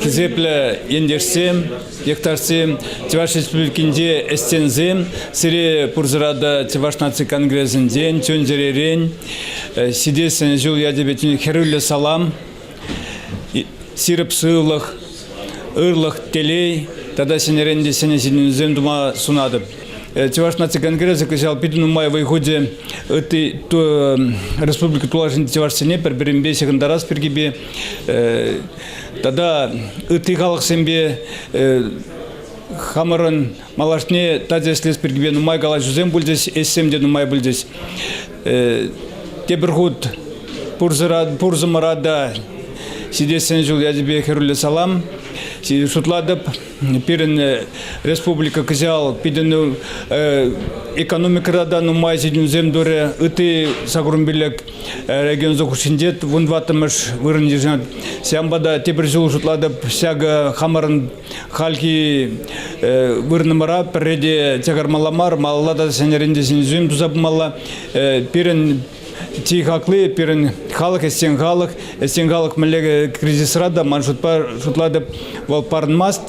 Кизепле ендерсем, ектарсем, Чуваш республикинде эстензем, сире пурзырада Чуваш наци конгрессинден, тёнзеререн, сидесен жул ядебетин херулле салам, сирып сыйлых, ырлых телей, тогда сенеренде сенесинзем дума сунадып. Чуваш наци конгресс закачал пидуну май выходе этой республики Тулашин Чуваш сене per birimbe секундарас пергибе тогда этой халык сембе хамырын малашне тадеслес пергибе ну май гала жузем бульдес эссем де ну май бульдес тебергут пурзымарада сидесен жул ядебе херулле салам Шутладып, пирен республика кызял, пиден экономикада нумай сидюнзем доре, ыты сагрумбилек регион закушиндет, вунватымыш вырындежнат. Сямбада тебрзул шутладып, сяга хамарын халки вырнымара, переде тягармаламар, маллада сенеренде синзем тузабмала, пирен Тихаклы, пирен халык, эстен халык мэлеге кризис рада, ман шутладып валпарнмаст,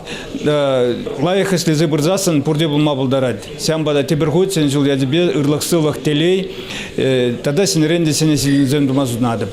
лайых слезы бұрзасын, пурде булма булдарад. Сямбада тебірхуд, сен жыл ядебе, ырлық сылық телей, тада сен ренде сене силзен думазуднадып.